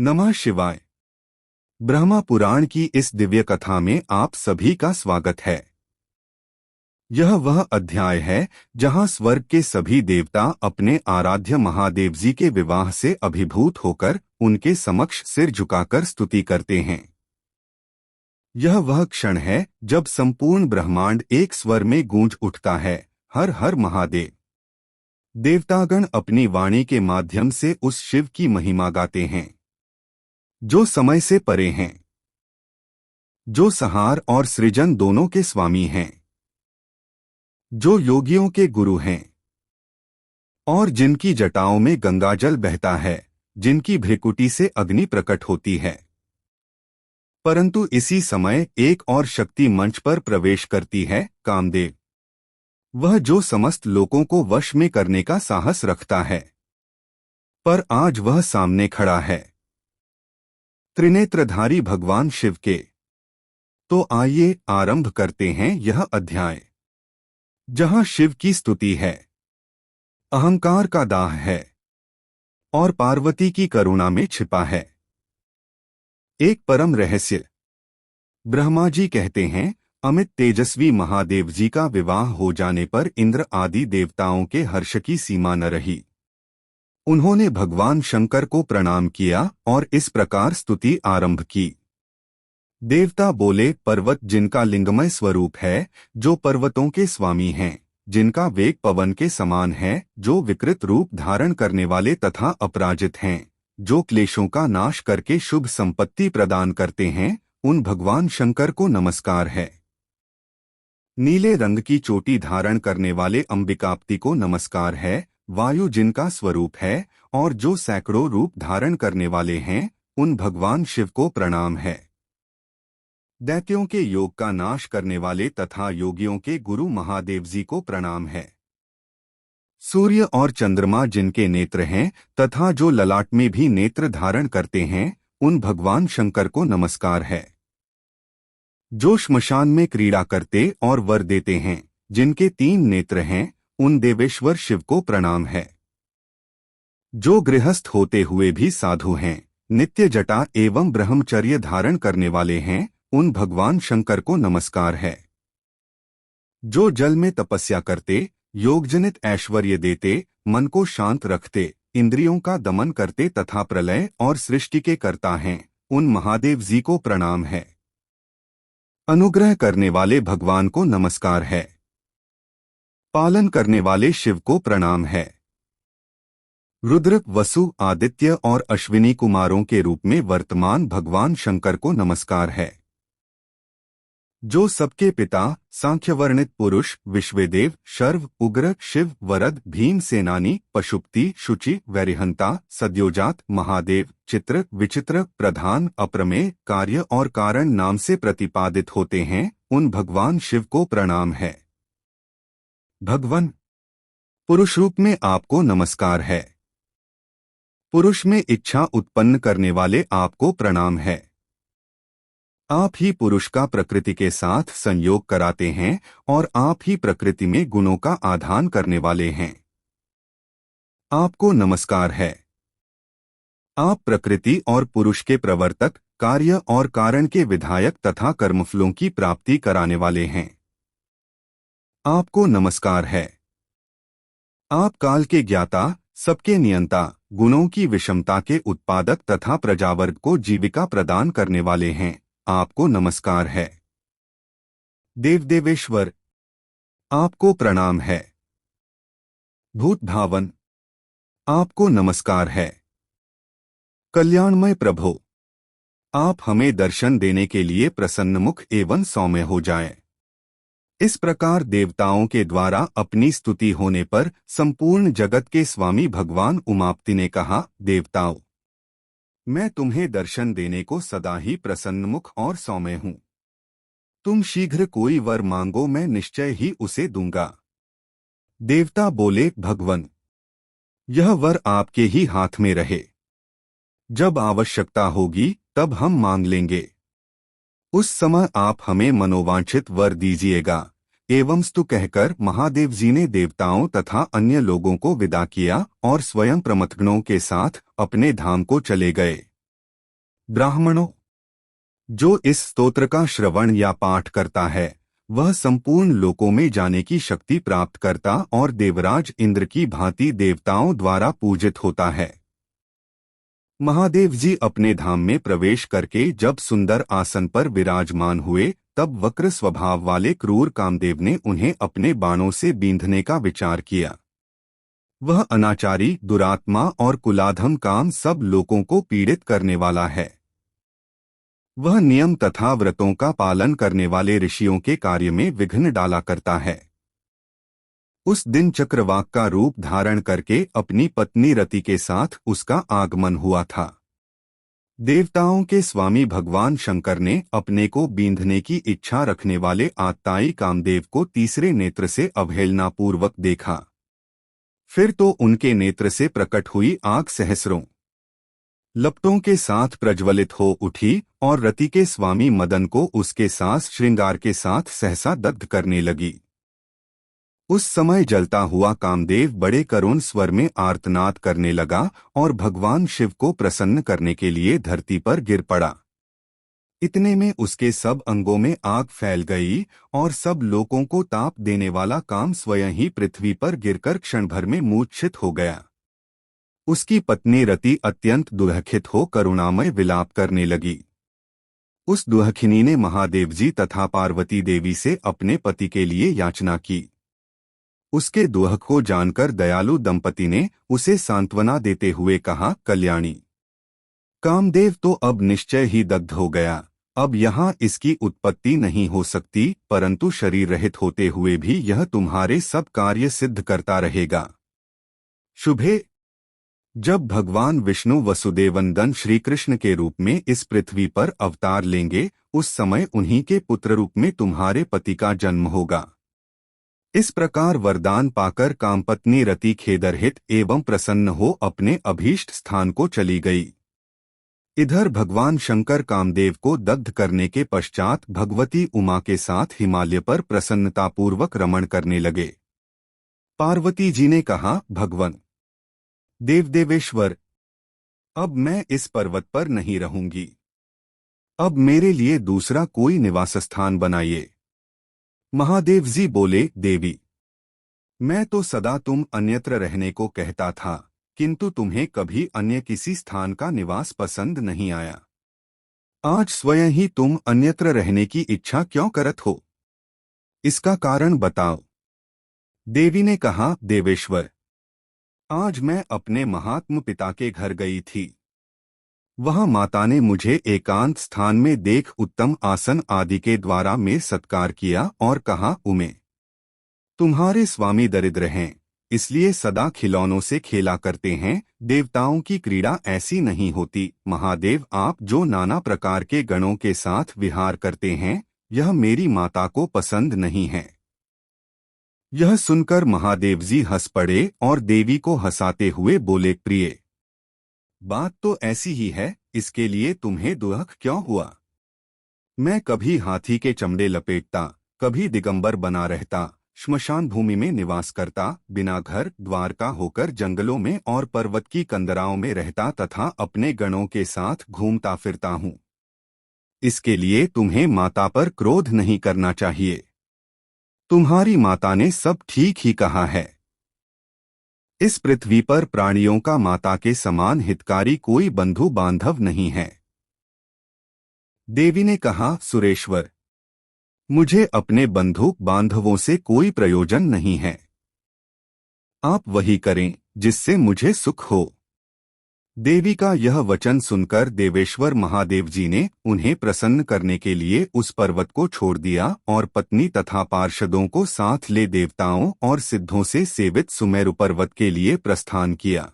नमः शिवाय। ब्रह्मा पुराण की इस दिव्य कथा में आप सभी का स्वागत है। यह वह अध्याय है जहां स्वर्ग के सभी देवता अपने आराध्य महादेव जी के विवाह से अभिभूत होकर उनके समक्ष सिर झुकाकर स्तुति करते हैं। यह वह क्षण है जब संपूर्ण ब्रह्मांड एक स्वर में गूंज उठता है, हर हर महादेव। देवतागण अपनी वाणी के माध्यम से उस शिव की महिमा गाते हैं जो समय से परे हैं, जो संहार और सृजन दोनों के स्वामी हैं, जो योगियों के गुरु हैं और जिनकी जटाओं में गंगाजल बहता है, जिनकी भ्रिकुटी से अग्नि प्रकट होती है। परंतु इसी समय एक और शक्ति मंच पर प्रवेश करती है, कामदेव। वह जो समस्त लोगों को वश में करने का साहस रखता है, पर आज वह सामने खड़ा है, त्रिनेत्रधारी भगवान शिव के। तो आइए आरंभ करते हैं यह अध्याय, जहां शिव की स्तुति है, अहंकार का दाह है और पार्वती की करुणा में छिपा है एक परम रहस्य। ब्रह्मा जी कहते हैं, अमित तेजस्वी महादेव जी का विवाह हो जाने पर इंद्र आदि देवताओं के हर्ष की सीमा न रही। उन्होंने भगवान शंकर को प्रणाम किया और इस प्रकार स्तुति आरंभ की। देवता बोले, पर्वत जिनका लिंगमय स्वरूप है, जो पर्वतों के स्वामी हैं, जिनका वेग पवन के समान है, जो विकृत रूप धारण करने वाले तथा अपराजित हैं, जो क्लेशों का नाश करके शुभ संपत्ति प्रदान करते हैं, उन भगवान शंकर को नमस्कार है। नीले रंग की चोटी धारण करने वाले अंबिकापति को नमस्कार है। वायु जिनका स्वरूप है और जो सैकड़ों रूप धारण करने वाले हैं, उन भगवान शिव को प्रणाम है। दैत्यों के योग का नाश करने वाले तथा योगियों के गुरु महादेव जी को प्रणाम है। सूर्य और चंद्रमा जिनके नेत्र हैं तथा जो ललाट में भी नेत्र धारण करते हैं, उन भगवान शंकर को नमस्कार है। जो श्मशान में क्रीड़ा करते और वर देते हैं, जिनके 3 नेत्र हैं, उन देवेश्वर शिव को प्रणाम है। जो गृहस्थ होते हुए भी साधु हैं, नित्य जटा एवं ब्रह्मचर्य धारण करने वाले हैं, उन भगवान शंकर को नमस्कार है। जो जल में तपस्या करते, योगजनित ऐश्वर्य देते, मन को शांत रखते, इंद्रियों का दमन करते तथा प्रलय और सृष्टि के कर्ता हैं, उन महादेव जी को प्रणाम है। अनुग्रह करने वाले भगवान को नमस्कार है। पालन करने वाले शिव को प्रणाम है। रुद्र, वसु, आदित्य और अश्विनी कुमारों के रूप में वर्तमान भगवान शंकर को नमस्कार है। जो सबके पिता, सांख्यवर्णित पुरुष, विश्वेदेव, शर्व, उग्र, शिव, वरद, भीम सेनानी, पशुपति, शुचि, वैरिहंता, सद्योजात, महादेव, चित्र, विचित्र, प्रधान, अप्रमेय, कार्य और कारण नाम से प्रतिपादित होते हैं, उन भगवान शिव को प्रणाम है। भगवान पुरुष रूप में आपको नमस्कार है। पुरुष में इच्छा उत्पन्न करने वाले आपको प्रणाम है। आप ही पुरुष का प्रकृति के साथ संयोग कराते हैं और आप ही प्रकृति में गुणों का आधान करने वाले हैं। आपको नमस्कार है। आप प्रकृति और पुरुष के प्रवर्तक, कार्य और कारण के विधायक तथा कर्मफलों की प्राप्ति कराने वाले हैं। आपको नमस्कार है। आप काल के ज्ञाता, सबके नियंता, गुणों की विषमता के उत्पादक तथा प्रजावर्ग को जीविका प्रदान करने वाले हैं। आपको नमस्कार है। देवदेवेश्वर, आपको प्रणाम है। भूत भावन, आपको नमस्कार है। कल्याणमय प्रभो, आप हमें दर्शन देने के लिए प्रसन्नमुख एवं सौम्य हो जाएं। इस प्रकार देवताओं के द्वारा अपनी स्तुति होने पर संपूर्ण जगत के स्वामी भगवान उमापति ने कहा, देवताओं, मैं तुम्हें दर्शन देने को सदा ही प्रसन्नमुख और सौम्य हूँ। तुम शीघ्र कोई वर मांगो, मैं निश्चय ही उसे दूंगा। देवता बोले, भगवन, यह वर आपके ही हाथ में रहे। जब आवश्यकता होगी तब हम मांग लेंगे। उस समय आप हमें मनोवांछित वर दीजिएगा। एवं स्तु कहकर महादेव जी ने देवताओं तथा अन्य लोगों को विदा किया और स्वयं प्रमथगणों के साथ अपने धाम को चले गए। ब्राह्मणों, जो इस स्तोत्र का श्रवण या पाठ करता है वह संपूर्ण लोकों में जाने की शक्ति प्राप्त करता और देवराज इंद्र की भांति देवताओं द्वारा पूजित होता है। महादेव जी अपने धाम में प्रवेश करके जब सुंदर आसन पर विराजमान हुए तब वक्र स्वभाव वाले क्रूर कामदेव ने उन्हें अपने बाणों से बींधने का विचार किया। वह अनाचारी, दुरात्मा और कुलाधम काम सब लोगों को पीड़ित करने वाला है। वह नियम तथा व्रतों का पालन करने वाले ऋषियों के कार्य में विघ्न डाला करता है। उस दिन चक्रवाक का रूप धारण करके अपनी पत्नी रति के साथ उसका आगमन हुआ था। देवताओं के स्वामी भगवान शंकर ने अपने को बींधने की इच्छा रखने वाले आत्ताई कामदेव को तीसरे नेत्र से अवहेलनापूर्वक देखा। फिर तो उनके नेत्र से प्रकट हुई आग सहस्रों लपटों के साथ प्रज्वलित हो उठी और रति के स्वामी मदन को उसके सास श्रृंगार के साथ सहसा दग्ध करने लगी। उस समय जलता हुआ कामदेव बड़े करुण स्वर में आर्तनाद करने लगा और भगवान शिव को प्रसन्न करने के लिए धरती पर गिर पड़ा। इतने में उसके सब अंगों में आग फैल गई और सब लोगों को ताप देने वाला काम स्वयं ही पृथ्वी पर गिरकर क्षण भर में मूर्छित हो गया। उसकी पत्नी रति अत्यंत दुखित हो करुणामय विलाप करने लगी। उस दुखिनी ने महादेव जी तथा पार्वती देवी से अपने पति के लिए याचना की। उसके दुख को जानकर दयालु दंपति ने उसे सांत्वना देते हुए कहा, कल्याणी, कामदेव तो अब निश्चय ही दग्ध हो गया। अब यहाँ इसकी उत्पत्ति नहीं हो सकती, परंतु शरीर रहित होते हुए भी यह तुम्हारे सब कार्य सिद्ध करता रहेगा। शुभे, जब भगवान विष्णु वसुदेवनंदन श्री कृष्ण के रूप में इस पृथ्वी पर अवतार लेंगे उस समय उन्हीं के पुत्र रूप में तुम्हारे पति का जन्म होगा। इस प्रकार वरदान पाकर कामपत्नी रति खेदरहित एवं प्रसन्न हो अपने अभीष्ट स्थान को चली गई। इधर भगवान शंकर कामदेव को दग्ध करने के पश्चात भगवती उमा के साथ हिमालय पर प्रसन्नतापूर्वक रमण करने लगे। पार्वती जी ने कहा, भगवन देवदेवेश्वर, अब मैं इस पर्वत पर नहीं रहूंगी। अब मेरे लिए दूसरा कोई निवास स्थान बनाइए। महादेव जी बोले, देवी, मैं तो सदा तुम अन्यत्र रहने को कहता था, किंतु तुम्हें कभी अन्य किसी स्थान का निवास पसंद नहीं आया। आज स्वयं ही तुम अन्यत्र रहने की इच्छा क्यों करत हो? इसका कारण बताओ। देवी ने कहा, देवेश्वर, आज मैं अपने महात्म पिता के घर गई थी। वहां माता ने मुझे एकांत स्थान में देख उत्तम आसन आदि के द्वारा में सत्कार किया और कहा, उमे, तुम्हारे स्वामी दरिद्र हैं, इसलिए सदा खिलौनों से खेला करते हैं। देवताओं की क्रीड़ा ऐसी नहीं होती। महादेव, आप जो नाना प्रकार के गणों के साथ विहार करते हैं, यह मेरी माता को पसंद नहीं है। यह सुनकर महादेव जी हंस पड़े और देवी को हंसाते हुए बोले, प्रिय, बात तो ऐसी ही है, इसके लिए तुम्हें दुख क्यों हुआ? मैं कभी हाथी के चमड़े लपेटता, कभी दिगंबर बना रहता, श्मशान भूमि में निवास करता, बिना घर द्वार का होकर जंगलों में और पर्वत की कंदराओं में रहता तथा अपने गणों के साथ घूमता फिरता हूँ। इसके लिए तुम्हें माता पर क्रोध नहीं करना चाहिए। तुम्हारी माता ने सब ठीक ही कहा है। इस पृथ्वी पर प्राणियों का माता के समान हितकारी कोई बंधु बांधव नहीं है। देवी ने कहा, सुरेश्वर, मुझे अपने बंधु बांधवों से कोई प्रयोजन नहीं है। आप वही करें जिससे मुझे सुख हो। देवी का यह वचन सुनकर देवेश्वर महादेव जी ने उन्हें प्रसन्न करने के लिए उस पर्वत को छोड़ दिया और पत्नी तथा पार्षदों को साथ ले देवताओं और सिद्धों से सेवित सुमेरु पर्वत के लिए प्रस्थान किया।